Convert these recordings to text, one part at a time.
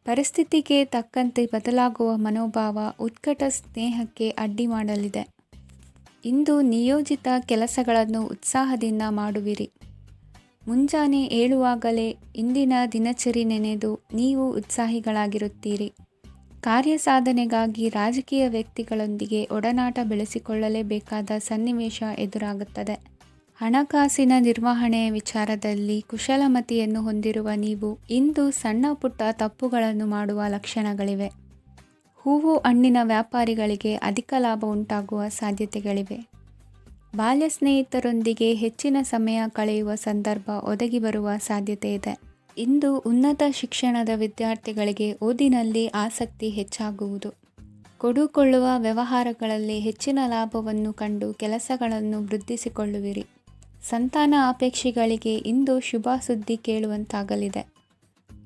ಪರಿಸ್ಥಿತಿಗೆ ತಕ್ಕಂತೆ ಬದಲಾಗುವ ಮನೋಭಾವ ಉತ್ಕಟ ಸ್ನೇಹಕ್ಕೆ ಅಡ್ಡಿ ಮಾಡಲಿದೆ. ಇಂದು ನಿಯೋಜಿತ ಕೆಲಸಗಳನ್ನು ಉತ್ಸಾಹದಿಂದ ಮಾಡುವಿರಿ. ಮುಂಜಾನೆ ಏಳುವಾಗಲೇ ಇಂದಿನ ದಿನಚರಿ ನೆನೆದು ನೀವು ಉತ್ಸಾಹಿಗಳಾಗಿರುತ್ತೀರಿ. ಕಾರ್ಯಸಾಧನೆಗಾಗಿ ರಾಜಕೀಯ ವ್ಯಕ್ತಿಗಳೊಂದಿಗೆ ಒಡನಾಟ ಬೆಳೆಸಿಕೊಳ್ಳಲೇಬೇಕಾದ ಸನ್ನಿವೇಶ ಎದುರಾಗುತ್ತದೆ. ಹಣಕಾಸಿನ ನಿರ್ವಹಣೆಯ ವಿಚಾರದಲ್ಲಿ ಕುಶಲಮತಿಯನ್ನು ಹೊಂದಿರುವ ನೀವು ಇಂದು ಸಣ್ಣ ಪುಟ್ಟ ತಪ್ಪುಗಳನ್ನು ಮಾಡುವ ಲಕ್ಷಣಗಳಿವೆ. ಹೂವು ಹಣ್ಣಿನ ವ್ಯಾಪಾರಿಗಳಿಗೆ ಅಧಿಕ ಲಾಭ ಉಂಟಾಗುವ ಸಾಧ್ಯತೆಗಳಿವೆ. ಬಾಲ್ಯ ಸ್ನೇಹಿತರೊಂದಿಗೆ ಹೆಚ್ಚಿನ ಸಮಯ ಕಳೆಯುವ ಸಂದರ್ಭ ಒದಗಿ ಬರುವ ಸಾಧ್ಯತೆ ಇದೆ. ಇಂದು ಉನ್ನತ ಶಿಕ್ಷಣದ ವಿದ್ಯಾರ್ಥಿಗಳಿಗೆ ಓದಿನಲ್ಲಿ ಆಸಕ್ತಿ ಹೆಚ್ಚಾಗುವುದು. ಕೊಡುಕೊಳ್ಳುವ ವ್ಯವಹಾರಗಳಲ್ಲಿ ಹೆಚ್ಚಿನ ಲಾಭವನ್ನು ಕಂಡು ಕೆಲಸಗಳನ್ನು ವೃದ್ಧಿಸಿಕೊಳ್ಳುವಿರಿ. ಸಂತಾನ ಅಪೇಕ್ಷಿಗಳಿಗೆ ಇಂದು ಶುಭ ಸುದ್ದಿ ಕೇಳುವಂತಾಗಲಿದೆ.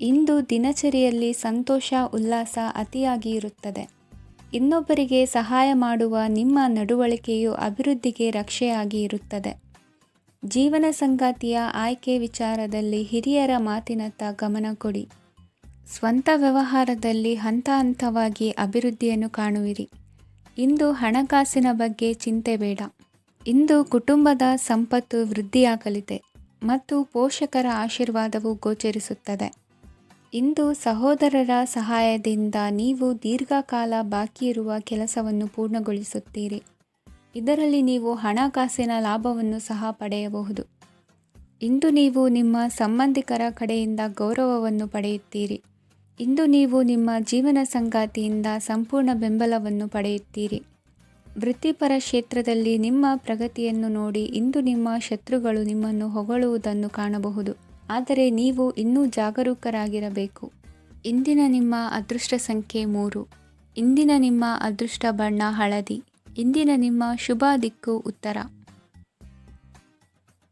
ಇಂದು ದಿನಚರಿಯಲ್ಲಿ ಸಂತೋಷ ಉಲ್ಲಾಸ ಅತಿಯಾಗಿ ಇರುತ್ತದೆ. ಇನ್ನೊಬ್ಬರಿಗೆ ಸಹಾಯ ಮಾಡುವ ನಿಮ್ಮ ನಡವಳಿಕೆಯು ಅಭಿವೃದ್ಧಿಗೆ ರಕ್ಷೆಯಾಗಿ ಇರುತ್ತದೆ. ಜೀವನ ಸಂಗಾತಿಯ ಆಯ್ಕೆ ವಿಚಾರದಲ್ಲಿ ಹಿರಿಯರ ಮಾತಿನತ್ತ ಗಮನ ಕೊಡಿ. ಸ್ವಂತ ವ್ಯವಹಾರದಲ್ಲಿ ಹಂತ ಹಂತವಾಗಿ ಅಭಿವೃದ್ಧಿಯನ್ನು ಕಾಣುವಿರಿ. ಇಂದು ಹಣಕಾಸಿನ ಬಗ್ಗೆ ಚಿಂತೆ ಬೇಡ. ಇಂದು ಕುಟುಂಬದ ಸಂಪತ್ತು ವೃದ್ಧಿಯಾಗಲಿದೆ ಮತ್ತು ಪೋಷಕರ ಆಶೀರ್ವಾದವು ಗೋಚರಿಸುತ್ತದೆ. ಇಂದು ಸಹೋದರರ ಸಹಾಯದಿಂದ ನೀವು ದೀರ್ಘಕಾಲ ಬಾಕಿ ಇರುವ ಕೆಲಸವನ್ನು ಪೂರ್ಣಗೊಳಿಸುತ್ತೀರಿ. ಇದರಲ್ಲಿ ನೀವು ಹಣಕಾಸಿನ ಲಾಭವನ್ನು ಸಹ ಪಡೆಯಬಹುದು. ಇಂದು ನೀವು ನಿಮ್ಮ ಸಂಬಂಧಿಕರ ಕಡೆಯಿಂದ ಗೌರವವನ್ನು ಪಡೆಯುತ್ತೀರಿ. ಇಂದು ನೀವು ನಿಮ್ಮ ಜೀವನ ಸಂಗಾತಿಯಿಂದ ಸಂಪೂರ್ಣ ಬೆಂಬಲವನ್ನು ಪಡೆಯುತ್ತೀರಿ. ವೃತ್ತಿಪರ ಕ್ಷೇತ್ರದಲ್ಲಿ ನಿಮ್ಮ ಪ್ರಗತಿಯನ್ನು ನೋಡಿ ಇಂದು ನಿಮ್ಮ ಶತ್ರುಗಳು ನಿಮ್ಮನ್ನು ಹೊಗಳುವುದನ್ನು ಕಾಣಬಹುದು. ಆದರೆ ನೀವು ಇನ್ನೂ ಜಾಗರೂಕರಾಗಿರಬೇಕು. ಇಂದಿನ ನಿಮ್ಮ ಅದೃಷ್ಟ ಸಂಖ್ಯೆ 3. ಇಂದಿನ ನಿಮ್ಮ ಅದೃಷ್ಟ ಬಣ್ಣ ಹಳದಿ. ಇಂದಿನ ನಿಮ್ಮ ಶುಭ ದಿಕ್ಕು ಉತ್ತರ.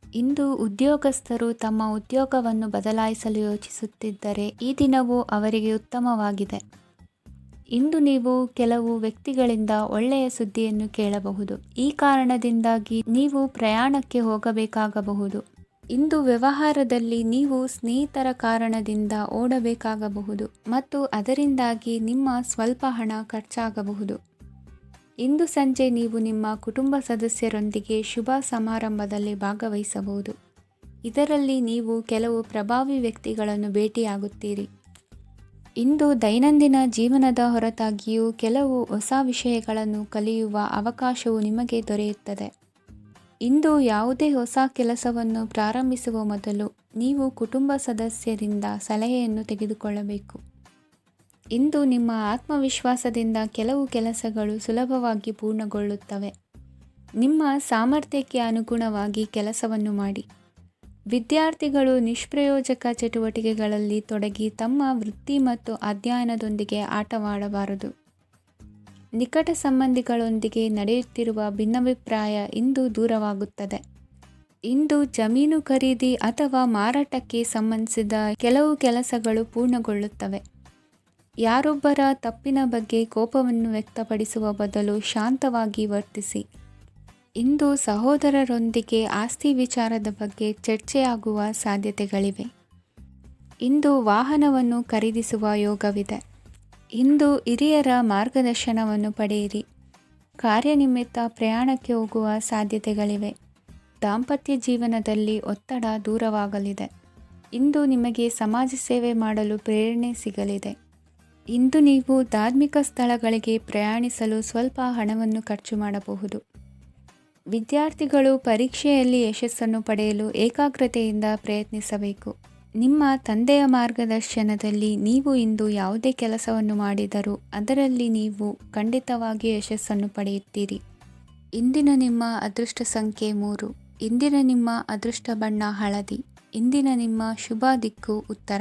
ಇಂದು ಉದ್ಯೋಗಸ್ಥರು ತಮ್ಮ ಉದ್ಯೋಗವನ್ನು ಬದಲಾಯಿಸಲು ಯೋಚಿಸುತ್ತಿದ್ದರೆ ಈ ದಿನವೂ ಅವರಿಗೆ ಉತ್ತಮವಾಗಿದೆ. ಇಂದು ನೀವು ಕೆಲವು ವ್ಯಕ್ತಿಗಳಿಂದ ಒಳ್ಳೆಯ ಸುದ್ದಿಯನ್ನು ಕೇಳಬಹುದು. ಈ ಕಾರಣದಿಂದಾಗಿ ನೀವು ಪ್ರಯಾಣಕ್ಕೆ ಹೋಗಬೇಕಾಗಬಹುದು. ಇಂದು ವ್ಯವಹಾರದಲ್ಲಿ ನೀವು ಸ್ನೇಹಿತರ ಕಾರಣದಿಂದ ಓಡಬೇಕಾಗಬಹುದು ಮತ್ತು ಅದರಿಂದಾಗಿ ನಿಮ್ಮ ಸ್ವಲ್ಪ ಹಣ ಖರ್ಚಾಗಬಹುದು. ಇಂದು ಸಂಜೆ ನೀವು ನಿಮ್ಮ ಕುಟುಂಬ ಸದಸ್ಯರೊಂದಿಗೆ ಶುಭ ಸಮಾರಂಭದಲ್ಲಿ ಭಾಗವಹಿಸಬಹುದು. ಇದರಲ್ಲಿ ನೀವು ಕೆಲವು ಪ್ರಭಾವಿ ವ್ಯಕ್ತಿಗಳನ್ನು ಭೇಟಿಯಾಗುತ್ತೀರಿ. ಇಂದು ದೈನಂದಿನ ಜೀವನದ ಹೊರತಾಗಿಯೂ ಕೆಲವು ಹೊಸ ವಿಷಯಗಳನ್ನು ಕಲಿಯುವ ಅವಕಾಶವು ನಿಮಗೆ ದೊರೆಯುತ್ತದೆ. ಇಂದು ಯಾವುದೇ ಹೊಸ ಕೆಲಸವನ್ನು ಪ್ರಾರಂಭಿಸುವ ಮೊದಲು ನೀವು ಕುಟುಂಬ ಸದಸ್ಯರಿಂದ ಸಲಹೆಯನ್ನು ತೆಗೆದುಕೊಳ್ಳಬೇಕು. ಇಂದು ನಿಮ್ಮ ಆತ್ಮವಿಶ್ವಾಸದಿಂದ ಕೆಲವು ಕೆಲಸಗಳು ಸುಲಭವಾಗಿ ಪೂರ್ಣಗೊಳ್ಳುತ್ತವೆ. ನಿಮ್ಮ ಸಾಮರ್ಥ್ಯಕ್ಕೆ ಅನುಗುಣವಾಗಿ ಕೆಲಸವನ್ನು ಮಾಡಿ. ವಿದ್ಯಾರ್ಥಿಗಳು ನಿಷ್ಪ್ರಯೋಜಕ ಚಟುವಟಿಕೆಗಳಲ್ಲಿ ತೊಡಗಿ ತಮ್ಮ ವೃತ್ತಿ ಮತ್ತು ಅಧ್ಯಯನದೊಂದಿಗೆ ಆಟವಾಡಬಾರದು. ನಿಕಟ ಸಂಬಂಧಿಗಳೊಂದಿಗೆ ನಡೆಯುತ್ತಿರುವ ಭಿನ್ನಾಭಿಪ್ರಾಯ ಇಂದು ದೂರವಾಗುತ್ತದೆ. ಇಂದು ಜಮೀನು ಖರೀದಿ ಅಥವಾ ಮಾರಾಟಕ್ಕೆ ಸಂಬಂಧಿಸಿದ ಕೆಲವು ಕೆಲಸಗಳು ಪೂರ್ಣಗೊಳ್ಳುತ್ತವೆ. ಯಾರೊಬ್ಬರ ತಪ್ಪಿನ ಬಗ್ಗೆ ಕೋಪವನ್ನು ವ್ಯಕ್ತಪಡಿಸುವ ಬದಲು ಶಾಂತವಾಗಿ ವರ್ತಿಸಿ. ಇಂದು ಸಹೋದರರೊಂದಿಗೆ ಆಸ್ತಿ ವಿಚಾರದ ಬಗ್ಗೆ ಚರ್ಚೆಯಾಗುವ ಸಾಧ್ಯತೆಗಳಿವೆ. ಇಂದು ವಾಹನವನ್ನು ಖರೀದಿಸುವ ಯೋಗವಿದೆ. ಇಂದು ಹಿರಿಯರ ಮಾರ್ಗದರ್ಶನವನ್ನು ಪಡೆಯಿರಿ. ಕಾರ್ಯನಿಮಿತ್ತ ಪ್ರಯಾಣಕ್ಕೆ ಹೋಗುವ ಸಾಧ್ಯತೆಗಳಿವೆ. ದಾಂಪತ್ಯ ಜೀವನದಲ್ಲಿ ಒತ್ತಡ ದೂರವಾಗಲಿದೆ. ಇಂದು ನಿಮಗೆ ಸಮಾಜ ಸೇವೆ ಮಾಡಲು ಪ್ರೇರಣೆ ಸಿಗಲಿದೆ. ಇಂದು ನೀವು ಧಾರ್ಮಿಕ ಸ್ಥಳಗಳಿಗೆ ಪ್ರಯಾಣಿಸಲು ಸ್ವಲ್ಪ ಹಣವನ್ನು ಖರ್ಚು ಮಾಡಬಹುದು. ವಿದ್ಯಾರ್ಥಿಗಳು ಪರೀಕ್ಷೆಯಲ್ಲಿ ಯಶಸ್ಸನ್ನು ಪಡೆಯಲು ಏಕಾಗ್ರತೆಯಿಂದ ಪ್ರಯತ್ನಿಸಬೇಕು. ನಿಮ್ಮ ತಂದೆಯ ಮಾರ್ಗದರ್ಶನದಲ್ಲಿ ನೀವು ಇಂದು ಯಾವುದೇ ಕೆಲಸವನ್ನು ಮಾಡಿದರೂ ಅದರಲ್ಲಿ ನೀವು ಖಂಡಿತವಾಗಿ ಯಶಸ್ಸನ್ನು ಪಡೆಯುತ್ತೀರಿ. ಇಂದಿನ ನಿಮ್ಮ ಅದೃಷ್ಟ ಸಂಖ್ಯೆ 3. ಇಂದಿನ ನಿಮ್ಮ ಅದೃಷ್ಟ ಬಣ್ಣ ಹಳದಿ. ಇಂದಿನ ನಿಮ್ಮ ಶುಭ ದಿಕ್ಕು ಉತ್ತರ.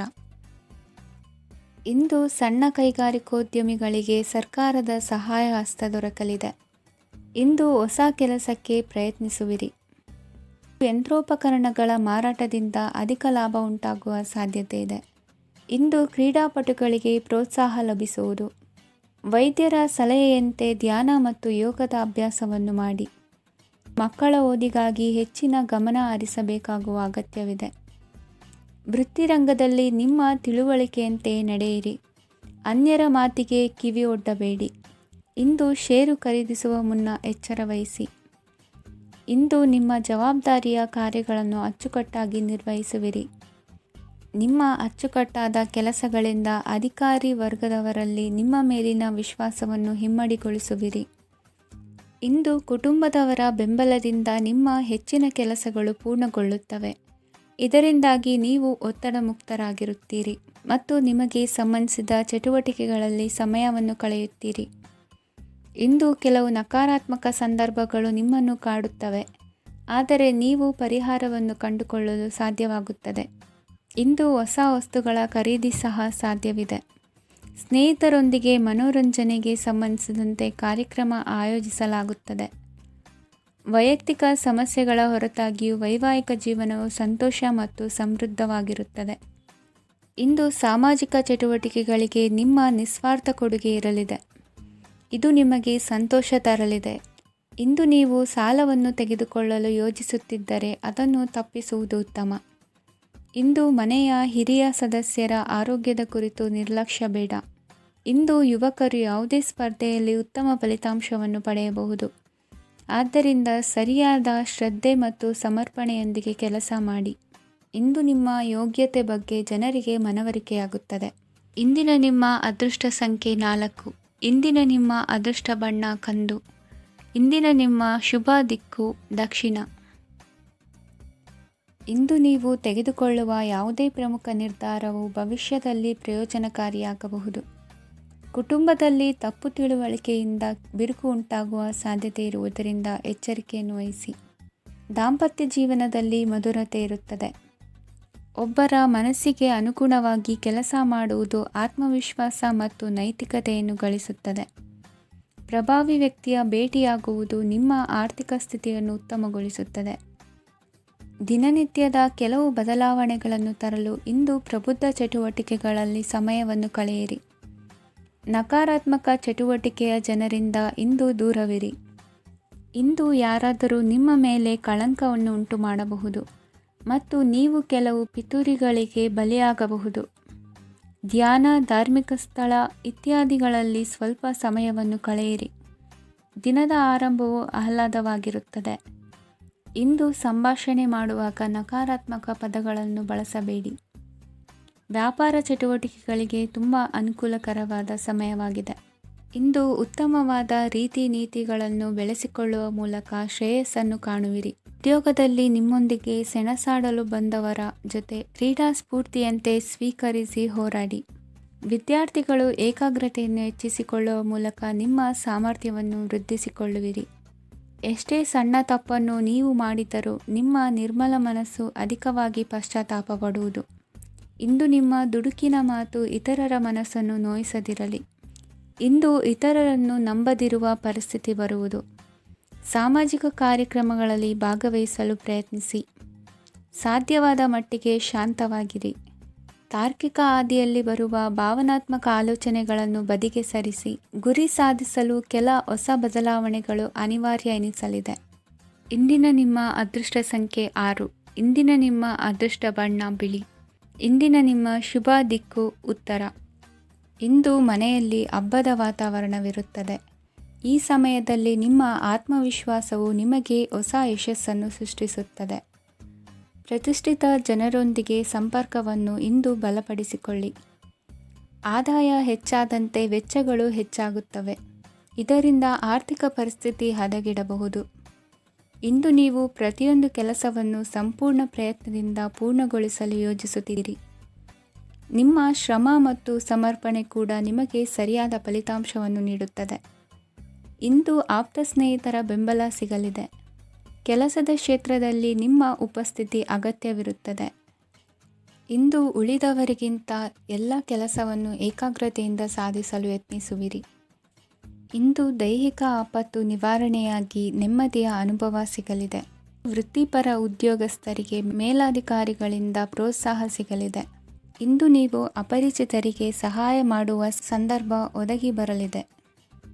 ಇಂದು ಸಣ್ಣ ಕೈಗಾರಿಕೋದ್ಯಮಿಗಳಿಗೆ ಸರ್ಕಾರದ ಸಹಾಯ ಹಸ್ತ ದೊರಕಲಿದೆ. ಇಂದು ಹೊಸ ಕೆಲಸಕ್ಕೆ ಪ್ರಯತ್ನಿಸುವಿರಿ. ಯಂತ್ರೋಪಕರಣಗಳ ಮಾರಾಟದಿಂದ ಅಧಿಕ ಲಾಭ ಉಂಟಾಗುವ ಸಾಧ್ಯತೆ ಇದೆ. ಇಂದು ಕ್ರೀಡಾಪಟುಗಳಿಗೆ ಪ್ರೋತ್ಸಾಹ ಲಭಿಸುವುದು. ವೈದ್ಯರ ಸಲಹೆಯಂತೆ ಧ್ಯಾನ ಮತ್ತು ಯೋಗದ ಅಭ್ಯಾಸವನ್ನು ಮಾಡಿ. ಮಕ್ಕಳ ಓದಿಗಾಗಿ ಹೆಚ್ಚಿನ ಗಮನ ಹರಿಸಬೇಕಾಗುವ ಅಗತ್ಯವಿದೆ. ವೃತ್ತಿರಂಗದಲ್ಲಿ ನಿಮ್ಮ ತಿಳುವಳಿಕೆಯಂತೆ ನಡೆಯಿರಿ. ಅನ್ಯರ ಮಾತಿಗೆ ಕಿವಿಯೊಡ್ಡಬೇಡಿ. ಇಂದು ಷೇರು ಖರೀದಿಸುವ ಮುನ್ನ ಎಚ್ಚರ ವಹಿಸಿ. ಇಂದು ನಿಮ್ಮ ಜವಾಬ್ದಾರಿಯ ಕಾರ್ಯಗಳನ್ನು ಅಚ್ಚುಕಟ್ಟಾಗಿ ನಿರ್ವಹಿಸುವಿರಿ. ನಿಮ್ಮ ಅಚ್ಚುಕಟ್ಟಾದ ಕೆಲಸಗಳಿಂದ ಅಧಿಕಾರಿ ವರ್ಗದವರಲ್ಲಿ ನಿಮ್ಮ ಮೇಲಿನ ವಿಶ್ವಾಸವನ್ನು ಇಮ್ಮಡಿಗೊಳಿಸುವಿರಿ. ಇಂದು ಕುಟುಂಬದವರ ಬೆಂಬಲದಿಂದ ನಿಮ್ಮ ಹೆಚ್ಚಿನ ಕೆಲಸಗಳು ಪೂರ್ಣಗೊಳ್ಳುತ್ತವೆ. ಇದರಿಂದಾಗಿ ನೀವು ಒತ್ತಡ ಮುಕ್ತರಾಗಿರುತ್ತೀರಿ ಮತ್ತು ನಿಮಗೆ ಸಂಬಂಧಿಸಿದ ಚಟುವಟಿಕೆಗಳಲ್ಲಿ ಸಮಯವನ್ನು ಕಳೆಯುತ್ತೀರಿ. ಇಂದು ಕೆಲವು ನಕಾರಾತ್ಮಕ ಸಂದರ್ಭಗಳು ನಿಮ್ಮನ್ನು ಕಾಡುತ್ತವೆ, ಆದರೆ ನೀವು ಪರಿಹಾರವನ್ನು ಕಂಡುಕೊಳ್ಳಲು ಸಾಧ್ಯವಾಗುತ್ತದೆ. ಇಂದು ಹೊಸ ವಸ್ತುಗಳ ಖರೀದಿ ಸಹ ಸಾಧ್ಯವಿದೆ. ಸ್ನೇಹಿತರೊಂದಿಗೆ ಮನೋರಂಜನೆಗೆ ಸಂಬಂಧಿಸಿದಂತೆ ಕಾರ್ಯಕ್ರಮ ಆಯೋಜಿಸಲಾಗುತ್ತದೆ. ವೈಯಕ್ತಿಕ ಸಮಸ್ಯೆಗಳ ಹೊರತಾಗಿಯೂ ವೈವಾಹಿಕ ಜೀವನವು ಸಂತೋಷ ಮತ್ತು ಸಮೃದ್ಧವಾಗಿರುತ್ತದೆ. ಇಂದು ಸಾಮಾಜಿಕ ಚಟುವಟಿಕೆಗಳಿಗೆ ನಿಮ್ಮ ನಿಸ್ವಾರ್ಥ ಕೊಡುಗೆ ಇರಲಿದೆ. ಇದು ನಿಮಗೆ ಸಂತೋಷ ತರಲಿದೆ. ಇಂದು ನೀವು ಸಾಲವನ್ನು ತೆಗೆದುಕೊಳ್ಳಲು ಯೋಜಿಸುತ್ತಿದ್ದರೆ ಅದನ್ನು ತಪ್ಪಿಸುವುದು ಉತ್ತಮ. ಇಂದು ಮನೆಯ ಹಿರಿಯ ಸದಸ್ಯರ ಆರೋಗ್ಯದ ಕುರಿತು ನಿರ್ಲಕ್ಷ್ಯ ಬೇಡ. ಇಂದು ಯುವಕರು ಯಾವುದೇ ಸ್ಪರ್ಧೆಯಲ್ಲಿ ಉತ್ತಮ ಫಲಿತಾಂಶವನ್ನು ಪಡೆಯಬಹುದು. ಆದ್ದರಿಂದ ಸರಿಯಾದ ಶ್ರದ್ಧೆ ಮತ್ತು ಸಮರ್ಪಣೆಯೊಂದಿಗೆ ಕೆಲಸ ಮಾಡಿ. ಇಂದು ನಿಮ್ಮ ಯೋಗ್ಯತೆ ಬಗ್ಗೆ ಜನರಿಗೆ ಮನವರಿಕೆಯಾಗುತ್ತದೆ. ಇಂದಿನ ನಿಮ್ಮ ಅದೃಷ್ಟ ಸಂಖ್ಯೆ 4. ಇಂದಿನ ನಿಮ್ಮ ಅದೃಷ್ಟ ಬಣ್ಣ ಕಂದು. ಇಂದಿನ ನಿಮ್ಮ ಶುಭ ದಿಕ್ಕು ದಕ್ಷಿಣ. ಇಂದು ನೀವು ತೆಗೆದುಕೊಳ್ಳುವ ಯಾವುದೇ ಪ್ರಮುಖ ನಿರ್ಧಾರವು ಭವಿಷ್ಯದಲ್ಲಿ ಪ್ರಯೋಜನಕಾರಿಯಾಗಬಹುದು. ಕುಟುಂಬದಲ್ಲಿ ತಪ್ಪು ತಿಳುವಳಿಕೆಯಿಂದ ಬಿರುಕು ಉಂಟಾಗುವ ಸಾಧ್ಯತೆ ಇರುವುದರಿಂದ ಎಚ್ಚರಿಕೆಯನ್ನು ವಹಿಸಿ. ದಾಂಪತ್ಯ ಜೀವನದಲ್ಲಿ ಮಧುರತೆ ಇರುತ್ತದೆ. ಒಬ್ಬರ ಮನಸ್ಸಿಗೆ ಅನುಗುಣವಾಗಿ ಕೆಲಸ ಮಾಡುವುದು ಆತ್ಮವಿಶ್ವಾಸ ಮತ್ತು ನೈತಿಕತೆಯನ್ನು ಗಳಿಸುತ್ತದೆ. ಪ್ರಭಾವಿ ವ್ಯಕ್ತಿಯ ಭೇಟಿಯಾಗುವುದು ನಿಮ್ಮ ಆರ್ಥಿಕ ಸ್ಥಿತಿಯನ್ನು ಉತ್ತಮಗೊಳಿಸುತ್ತದೆ. ದಿನನಿತ್ಯದ ಕೆಲವು ಬದಲಾವಣೆಗಳನ್ನು ತರಲು ಇಂದು ಪ್ರಬುದ್ಧ ಚಟುವಟಿಕೆಗಳಲ್ಲಿ ಸಮಯವನ್ನು ಕಳೆಯಿರಿ. ನಕಾರಾತ್ಮಕ ಚಟುವಟಿಕೆಯ ಜನರಿಂದ ಇಂದು ದೂರವಿರಿ. ಇಂದು ಯಾರಾದರೂ ನಿಮ್ಮ ಮೇಲೆ ಕಳಂಕವನ್ನು ಉಂಟು ಮಾಡಬಹುದು ಮತ್ತು ನೀವು ಕೆಲವು ಪಿತೂರಿಗಳಿಗೆ ಬಲಿಯಾಗಬಹುದು. ಧ್ಯಾನ, ಧಾರ್ಮಿಕ ಸ್ಥಳ ಇತ್ಯಾದಿಗಳಲ್ಲಿ ಸ್ವಲ್ಪ ಸಮಯವನ್ನು ಕಳೆಯಿರಿ. ದಿನದ ಆರಂಭವು ಆಹ್ಲಾದವಾಗಿರುತ್ತದೆ. ಇಂದು ಸಂಭಾಷಣೆ ಮಾಡುವಾಗ ನಕಾರಾತ್ಮಕ ಪದಗಳನ್ನು ಬಳಸಬೇಡಿ. ವ್ಯಾಪಾರ ಚಟುವಟಿಕೆಗಳಿಗೆ ತುಂಬ ಅನುಕೂಲಕರವಾದ ಸಮಯವಾಗಿದೆ. ಇಂದು ಉತ್ತಮವಾದ ರೀತಿ ನೀತಿಗಳನ್ನು ಬೆಳೆಸಿಕೊಳ್ಳುವ ಮೂಲಕ ಶ್ರೇಯಸ್ಸನ್ನು ಕಾಣುವಿರಿ. ಉದ್ಯೋಗದಲ್ಲಿ ನಿಮ್ಮೊಂದಿಗೆ ಸೆಣಸಾಡಲು ಬಂದವರ ಜೊತೆ ಕ್ರೀಡಾ ಸ್ಫೂರ್ತಿಯಂತೆ ಸ್ವೀಕರಿಸಿ ಹೋರಾಡಿ. ವಿದ್ಯಾರ್ಥಿಗಳು ಏಕಾಗ್ರತೆಯನ್ನು ಹೆಚ್ಚಿಸಿಕೊಳ್ಳುವ ಮೂಲಕ ನಿಮ್ಮ ಸಾಮರ್ಥ್ಯವನ್ನು ವೃದ್ಧಿಸಿಕೊಳ್ಳುವಿರಿ. ಎಷ್ಟೇ ಸಣ್ಣ ತಪ್ಪನ್ನು ನೀವು ಮಾಡಿದರೂ ನಿಮ್ಮ ನಿರ್ಮಲ ಮನಸ್ಸು ಅಧಿಕವಾಗಿ ಪಶ್ಚಾತ್ತಾಪ ಪಡುವುದು. ಇಂದು ನಿಮ್ಮ ದುಡುಕಿನ ಮಾತು ಇತರರ ಮನಸ್ಸನ್ನು ನೋಯಿಸದಿರಲಿ. ಇಂದು ಇತರರನ್ನು ನಂಬದಿರುವ ಪರಿಸ್ಥಿತಿ ಬರುವುದು. ಸಾಮಾಜಿಕ ಕಾರ್ಯಕ್ರಮಗಳಲ್ಲಿ ಭಾಗವಹಿಸಲು ಪ್ರಯತ್ನಿಸಿ. ಸಾಧ್ಯವಾದ ಮಟ್ಟಿಗೆ ಶಾಂತವಾಗಿರಿ. ತಾರ್ಕಿಕ ಹಾದಿಯಲ್ಲಿ ಬರುವ ಭಾವನಾತ್ಮಕ ಆಲೋಚನೆಗಳನ್ನು ಬದಿಗೆ ಸರಿಸಿ. ಗುರಿ ಸಾಧಿಸಲು ಕೆಲ ಹೊಸ ಬದಲಾವಣೆಗಳು ಅನಿವಾರ್ಯ ಎನಿಸಲಿದೆ. ಇಂದಿನ ನಿಮ್ಮ ಅದೃಷ್ಟ ಸಂಖ್ಯೆ 6. ಇಂದಿನ ನಿಮ್ಮ ಅದೃಷ್ಟ ಬಣ್ಣ ಬಿಳಿ. ಇಂದಿನ ನಿಮ್ಮ ಶುಭ ದಿಕ್ಕು ಉತ್ತರ. ಇಂದು ಮನೆಯಲ್ಲಿ ಹಬ್ಬದ ವಾತಾವರಣವಿರುತ್ತದೆ. ಈ ಸಮಯದಲ್ಲಿ ನಿಮ್ಮ ಆತ್ಮವಿಶ್ವಾಸವು ನಿಮಗೆ ಹೊಸ ಯಶಸ್ಸನ್ನು ಸೃಷ್ಟಿಸುತ್ತದೆ. ಪ್ರತಿಷ್ಠಿತ ಜನರೊಂದಿಗೆ ಸಂಪರ್ಕವನ್ನು ಇಂದು ಬಲಪಡಿಸಿಕೊಳ್ಳಿ. ಆದಾಯ ಹೆಚ್ಚಾದಂತೆ ವೆಚ್ಚಗಳು ಹೆಚ್ಚಾಗುತ್ತವೆ. ಇದರಿಂದ ಆರ್ಥಿಕ ಪರಿಸ್ಥಿತಿ ಹದಗೆಡಬಹುದು. ಇಂದು ನೀವು ಪ್ರತಿಯೊಂದು ಕೆಲಸವನ್ನು ಸಂಪೂರ್ಣ ಪ್ರಯತ್ನದಿಂದ ಪೂರ್ಣಗೊಳಿಸಲು ಯೋಜಿಸುತ್ತೀರಿ. ನಿಮ್ಮ ಶ್ರಮ ಮತ್ತು ಸಮರ್ಪಣೆ ಕೂಡ ನಿಮಗೆ ಸರಿಯಾದ ಫಲಿತಾಂಶವನ್ನು ನೀಡುತ್ತದೆ. ಇಂದು ಆಪ್ತ ಸ್ನೇಹಿತರ ಬೆಂಬಲ ಸಿಗಲಿದೆ. ಕೆಲಸದ ಕ್ಷೇತ್ರದಲ್ಲಿ ನಿಮ್ಮ ಉಪಸ್ಥಿತಿ ಅಗತ್ಯವಿರುತ್ತದೆ. ಇಂದು ಉಳಿದವರಿಗಿಂತ ಎಲ್ಲ ಕೆಲಸವನ್ನು ಏಕಾಗ್ರತೆಯಿಂದ ಸಾಧಿಸಲು ಯತ್ನಿಸುವಿರಿ. ಇಂದು ದೈಹಿಕ ಆಪತ್ತು ನಿವಾರಣೆಯಾಗಿ ನೆಮ್ಮದಿಯ ಅನುಭವ ಸಿಗಲಿದೆ. ವೃತ್ತಿಪರ ಉದ್ಯೋಗಸ್ಥರಿಗೆ ಮೇಲಾಧಿಕಾರಿಗಳಿಂದ ಪ್ರೋತ್ಸಾಹ ಸಿಗಲಿದೆ. ಇಂದು ನೀವು ಅಪರಿಚಿತರಿಗೆ ಸಹಾಯ ಮಾಡುವ ಸಂದರ್ಭ ಒದಗಿ ಬರಲಿದೆ.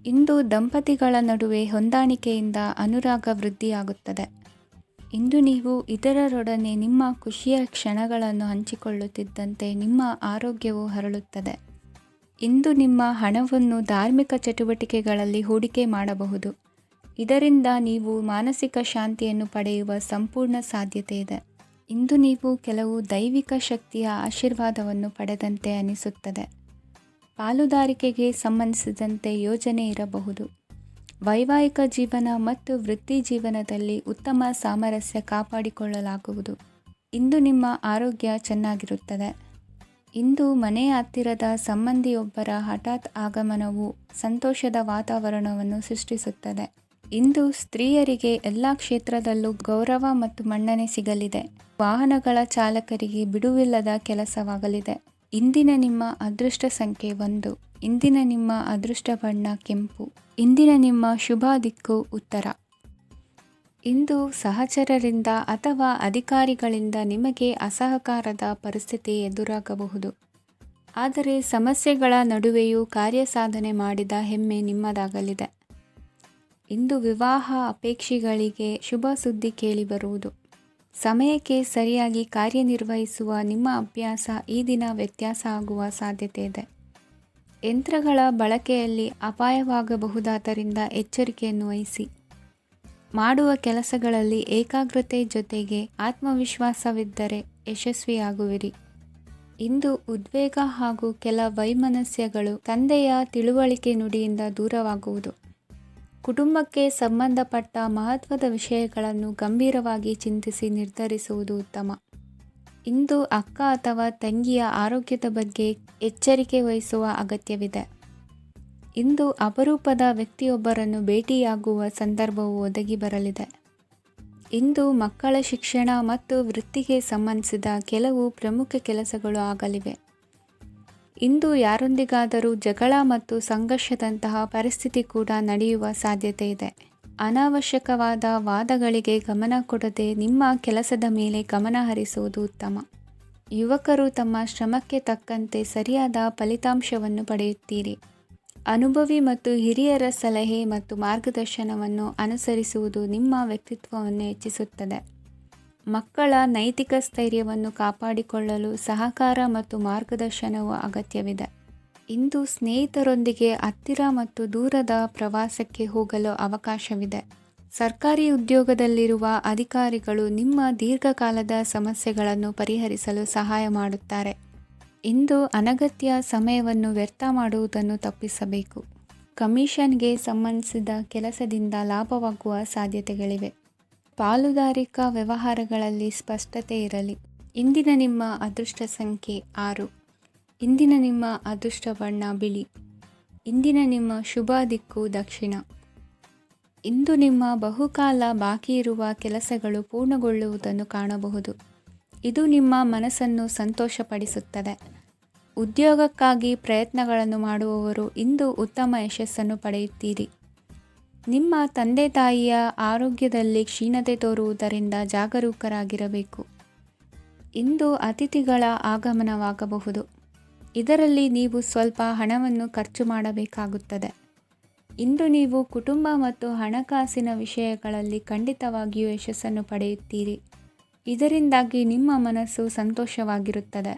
ಇಂದು ದಂಪತಿಗಳ ನಡುವೆ ಹೊಂದಾಣಿಕೆಯಿಂದ ಅನುರಾಗ ವೃದ್ಧಿಯಾಗುತ್ತದೆ. ಇಂದು ನೀವು ಇತರರೊಡನೆ ನಿಮ್ಮ ಖುಷಿಯ ಕ್ಷಣಗಳನ್ನು ಹಂಚಿಕೊಳ್ಳುತ್ತಿದ್ದಂತೆ ನಿಮ್ಮ ಆರೋಗ್ಯವು ಹರಳುತ್ತದೆ. ಇಂದು ನಿಮ್ಮ ಹಣವನ್ನು ಧಾರ್ಮಿಕ ಚಟುವಟಿಕೆಗಳಲ್ಲಿ ಹೂಡಿಕೆ ಮಾಡಬಹುದು. ಇದರಿಂದ ನೀವು ಮಾನಸಿಕ ಶಾಂತಿಯನ್ನು ಪಡೆಯುವ ಸಂಪೂರ್ಣ ಸಾಧ್ಯತೆ ಇದೆ. ಇಂದು ನೀವು ಕೆಲವು ದೈವಿಕ ಶಕ್ತಿಯ ಆಶೀರ್ವಾದವನ್ನು ಪಡೆದಂತೆ ಅನಿಸುತ್ತದೆ. ಪಾಲುದಾರಿಕೆಗೆ ಸಂಬಂಧಿಸಿದಂತೆ ಯೋಜನೆ ಇರಬಹುದು. ವೈವಾಹಿಕ ಜೀವನ ಮತ್ತು ವೃತ್ತಿ ಜೀವನದಲ್ಲಿ ಉತ್ತಮ ಸಾಮರಸ್ಯ ಕಾಪಾಡಿಕೊಳ್ಳಲಾಗುವುದು. ಇಂದು ನಿಮ್ಮ ಆರೋಗ್ಯ ಚೆನ್ನಾಗಿರುತ್ತದೆ. ಇಂದು ಮನೆಯ ಹತ್ತಿರದ ಸಂಬಂಧಿಯೊಬ್ಬರ ಹಠಾತ್ ಆಗಮನವು ಸಂತೋಷದ ವಾತಾವರಣವನ್ನು ಸೃಷ್ಟಿಸುತ್ತದೆ. ಇಂದು ಸ್ತ್ರೀಯರಿಗೆ ಎಲ್ಲ ಕ್ಷೇತ್ರದಲ್ಲೂ ಗೌರವ ಮತ್ತು ಮನ್ನಣೆ ಸಿಗಲಿದೆ. ವಾಹನಗಳ ಚಾಲಕರಿಗೆ ಬಿಡುವಿಲ್ಲದ ಕೆಲಸವಾಗಲಿದೆ. ಇಂದಿನ ನಿಮ್ಮ ಅದೃಷ್ಟ ಸಂಖ್ಯೆ 1. ಇಂದಿನ ನಿಮ್ಮ ಅದೃಷ್ಟ ಬಣ್ಣ ಕೆಂಪು. ಇಂದಿನ ನಿಮ್ಮ ಶುಭ ದಿಕ್ಕು ಉತ್ತರ. ಇಂದು ಸಹಚರರಿಂದ ಅಥವಾ ಅಧಿಕಾರಿಗಳಿಂದ ನಿಮಗೆ ಅಸಹಕಾರದ ಪರಿಸ್ಥಿತಿ ಎದುರಾಗಬಹುದು. ಆದರೆ ಸಮಸ್ಯೆಗಳ ನಡುವೆಯೂ ಕಾರ್ಯಸಾಧನೆ ಮಾಡಿದ ಹೆಮ್ಮೆ ನಿಮ್ಮದಾಗಲಿದೆ. ಇಂದು ವಿವಾಹ ಅಪೇಕ್ಷಿಗಳಿಗೆ ಶುಭ ಸುದ್ದಿ ಕೇಳಿಬರುವುದು. ಸಮಯಕ್ಕೆ ಸರಿಯಾಗಿ ಕಾರ್ಯನಿರ್ವಹಿಸುವ ನಿಮ್ಮ ಅಭ್ಯಾಸ ಈ ದಿನ ವ್ಯತ್ಯಾಸ ಆಗುವ ಸಾಧ್ಯತೆ ಇದೆ. ಯಂತ್ರಗಳ ಬಳಕೆಯಲ್ಲಿ ಅಪಾಯವಾಗಬಹುದಾದ್ದರಿಂದ ಎಚ್ಚರಿಕೆಯನ್ನು ವಹಿಸಿ. ಮಾಡುವ ಕೆಲಸಗಳಲ್ಲಿ ಏಕಾಗ್ರತೆ ಜೊತೆಗೆ ಆತ್ಮವಿಶ್ವಾಸವಿದ್ದರೆ ಯಶಸ್ವಿಯಾಗುವಿರಿ. ಇಂದು ಉದ್ವೇಗ ಹಾಗೂ ಕೆಲ ವೈಮನಸ್ಯಗಳು ತಂದೆಯ ತಿಳುವಳಿಕೆ ನುಡಿಯಿಂದ ದೂರವಾಗುವುದು. ಕುಟುಂಬಕ್ಕೆ ಸಂಬಂಧಪಟ್ಟ ಮಹತ್ವದ ವಿಷಯಗಳನ್ನು ಗಂಭೀರವಾಗಿ ಚಿಂತಿಸಿ ನಿರ್ಧರಿಸುವುದು ಉತ್ತಮ. ಇಂದು ಅಕ್ಕ ಅಥವಾ ತಂಗಿಯ ಆರೋಗ್ಯದ ಬಗ್ಗೆ ಎಚ್ಚರಿಕೆ ವಹಿಸುವ ಅಗತ್ಯವಿದೆ. ಇಂದು ಅಪರೂಪದ ವ್ಯಕ್ತಿಯೊಬ್ಬರನ್ನು ಭೇಟಿಯಾಗುವ ಸಂದರ್ಭವು ಒದಗಿ ಬರಲಿದೆ. ಇಂದು ಮಕ್ಕಳ ಶಿಕ್ಷಣ ಮತ್ತು ವೃತ್ತಿಗೆ ಸಂಬಂಧಿಸಿದ ಕೆಲವು ಪ್ರಮುಖ ಕೆಲಸಗಳು ಆಗಲಿವೆ. ಇಂದು ಯಾರೊಂದಿಗಾದರೂ ಜಗಳ ಮತ್ತು ಸಂಘರ್ಷದಂತಹ ಪರಿಸ್ಥಿತಿ ಕೂಡ ನಡೆಯುವ ಸಾಧ್ಯತೆ ಇದೆ. ಅನಾವಶ್ಯಕವಾದ ವಾದಗಳಿಗೆ ಗಮನ ಕೊಡದೆ ನಿಮ್ಮ ಕೆಲಸದ ಮೇಲೆ ಗಮನ ಹರಿಸುವುದು ಉತ್ತಮ. ಯುವಕರು ತಮ್ಮ ಶ್ರಮಕ್ಕೆ ತಕ್ಕಂತೆ ಸರಿಯಾದ ಫಲಿತಾಂಶವನ್ನು ಪಡೆಯುತ್ತೀರಿ. ಅನುಭವಿ ಮತ್ತು ಹಿರಿಯರ ಸಲಹೆ ಮತ್ತು ಮಾರ್ಗದರ್ಶನವನ್ನು ಅನುಸರಿಸುವುದು ನಿಮ್ಮ ವ್ಯಕ್ತಿತ್ವವನ್ನು ಹೆಚ್ಚಿಸುತ್ತದೆ. ಮಕ್ಕಳ ನೈತಿಕ ಸ್ಥೈರ್ಯವನ್ನು ಕಾಪಾಡಿಕೊಳ್ಳಲು ಸಹಕಾರ ಮತ್ತು ಮಾರ್ಗದರ್ಶನವು ಅಗತ್ಯವಿದೆ. ಇಂದು ಸ್ನೇಹಿತರೊಂದಿಗೆ ಹತ್ತಿರ ಮತ್ತು ದೂರದ ಪ್ರವಾಸಕ್ಕೆ ಹೋಗಲು ಅವಕಾಶವಿದೆ. ಸರ್ಕಾರಿ ಉದ್ಯೋಗದಲ್ಲಿರುವ ಅಧಿಕಾರಿಗಳು ನಿಮ್ಮ ದೀರ್ಘಕಾಲದ ಸಮಸ್ಯೆಗಳನ್ನು ಪರಿಹರಿಸಲು ಸಹಾಯ ಮಾಡುತ್ತಾರೆ. ಇಂದು ಅನಗತ್ಯ ಸಮಯವನ್ನು ವ್ಯರ್ಥ ಮಾಡುವುದನ್ನು ತಪ್ಪಿಸಬೇಕು. ಕಮಿಷನ್ಗೆ ಸಂಬಂಧಿಸಿದ ಕೆಲಸದಿಂದ ಲಾಭವಾಗುವ ಸಾಧ್ಯತೆಗಳಿವೆ. ಪಾಲುದಾರಿಕಾ ವ್ಯವಹಾರಗಳಲ್ಲಿ ಸ್ಪಷ್ಟತೆ ಇರಲಿ. ಇಂದಿನ ನಿಮ್ಮ ಅದೃಷ್ಟ ಸಂಖ್ಯೆ 6. ಇಂದಿನ ನಿಮ್ಮ ಅದೃಷ್ಟ ಬಣ್ಣ ಬಿಳಿ. ಇಂದಿನ ನಿಮ್ಮ ಶುಭ ದಿಕ್ಕು ದಕ್ಷಿಣ. ಇಂದು ನಿಮ್ಮ ಬಹುಕಾಲ ಬಾಕಿ ಇರುವ ಕೆಲಸಗಳು ಪೂರ್ಣಗೊಳ್ಳುವುದನ್ನು ಕಾಣಬಹುದು. ಇದು ನಿಮ್ಮ ಮನಸ್ಸನ್ನು ಸಂತೋಷಪಡಿಸುತ್ತದೆ. ಉದ್ಯೋಗಕ್ಕಾಗಿ ಪ್ರಯತ್ನಗಳನ್ನು ಮಾಡುವವರು ಇಂದು ಉತ್ತಮ ಯಶಸ್ಸನ್ನು ಪಡೆಯುತ್ತೀರಿ. ನಿಮ್ಮ ತಂದೆ ತಾಯಿಯ ಆರೋಗ್ಯದಲ್ಲಿ ಕ್ಷೀಣತೆ ತೋರುವುದರಿಂದ ಜಾಗರೂಕರಾಗಿರಬೇಕು. ಇಂದು ಅತಿಥಿಗಳ ಆಗಮನವಾಗಬಹುದು. ಇದರಲ್ಲಿ ನೀವು ಸ್ವಲ್ಪ ಹಣವನ್ನು ಖರ್ಚು ಮಾಡಬೇಕಾಗುತ್ತದೆ. ಇಂದು ನೀವು ಕುಟುಂಬ ಮತ್ತು ಹಣಕಾಸಿನ ವಿಷಯಗಳಲ್ಲಿ ಖಂಡಿತವಾಗಿಯೂ ಯಶಸ್ಸನ್ನು ಪಡೆಯುತ್ತೀರಿ. ಇದರಿಂದಾಗಿ ನಿಮ್ಮ ಮನಸ್ಸು ಸಂತೋಷವಾಗಿರುತ್ತದೆ.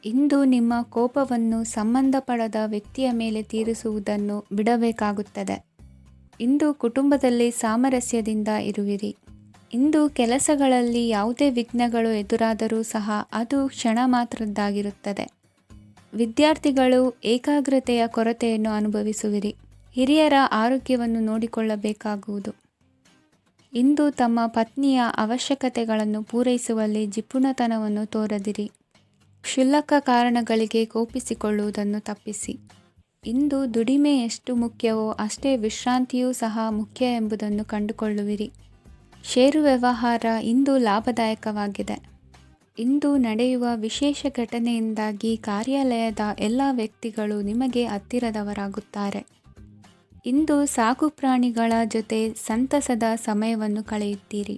ಇಂದು ನಿಮ್ಮ ಕೋಪವನ್ನು ಸಂಬಂಧಪಡದ ವ್ಯಕ್ತಿಯ ಮೇಲೆ ತೀರಿಸುವುದನ್ನು ಬಿಡಬೇಕಾಗುತ್ತದೆ. ಇಂದು ಕುಟುಂಬದಲ್ಲಿ ಸಾಮರಸ್ಯದಿಂದ ಇರುವಿರಿ. ಇಂದು ಕೆಲಸಗಳಲ್ಲಿ ಯಾವುದೇ ವಿಘ್ನಗಳು ಎದುರಾದರೂ ಸಹ ಅದು ಕ್ಷಣ ಮಾತ್ರದ್ದಾಗಿರುತ್ತದೆ. ವಿದ್ಯಾರ್ಥಿಗಳು ಏಕಾಗ್ರತೆಯ ಕೊರತೆಯನ್ನು ಅನುಭವಿಸುವಿರಿ. ಹಿರಿಯರ ಆರೋಗ್ಯವನ್ನು ನೋಡಿಕೊಳ್ಳಬೇಕಾಗುವುದು. ಇಂದು ತಮ್ಮ ಪತ್ನಿಯ ಅವಶ್ಯಕತೆಗಳನ್ನು ಪೂರೈಸುವಲ್ಲಿ ಜಿಪುಣತನವನ್ನು ತೋರದಿರಿ. ಕ್ಷುಲ್ಲಕ ಕಾರಣಗಳಿಗೆ ಕೋಪಿಸಿಕೊಳ್ಳುವುದನ್ನು ತಪ್ಪಿಸಿ. ಇಂದು ದುಡಿಮೆ ಎಷ್ಟು ಮುಖ್ಯವೋ ಅಷ್ಟೇ ವಿಶ್ರಾಂತಿಯೂ ಸಹ ಮುಖ್ಯ ಎಂಬುದನ್ನು ಕಂಡುಕೊಳ್ಳುವಿರಿ. ಷೇರು ವ್ಯವಹಾರ ಇಂದು ಲಾಭದಾಯಕವಾಗಿದೆ. ಇಂದು ನಡೆಯುವ ವಿಶೇಷ ಘಟನೆಯಿಂದಾಗಿ ಕಾರ್ಯಾಲಯದ ಎಲ್ಲ ವ್ಯಕ್ತಿಗಳು ನಿಮಗೆ ಹತ್ತಿರದವರಾಗುತ್ತಾರೆ. ಇಂದು ಸಾಕು ಪ್ರಾಣಿಗಳ ಜೊತೆ ಸಂತಸದ ಸಮಯವನ್ನು ಕಳೆಯುತ್ತೀರಿ.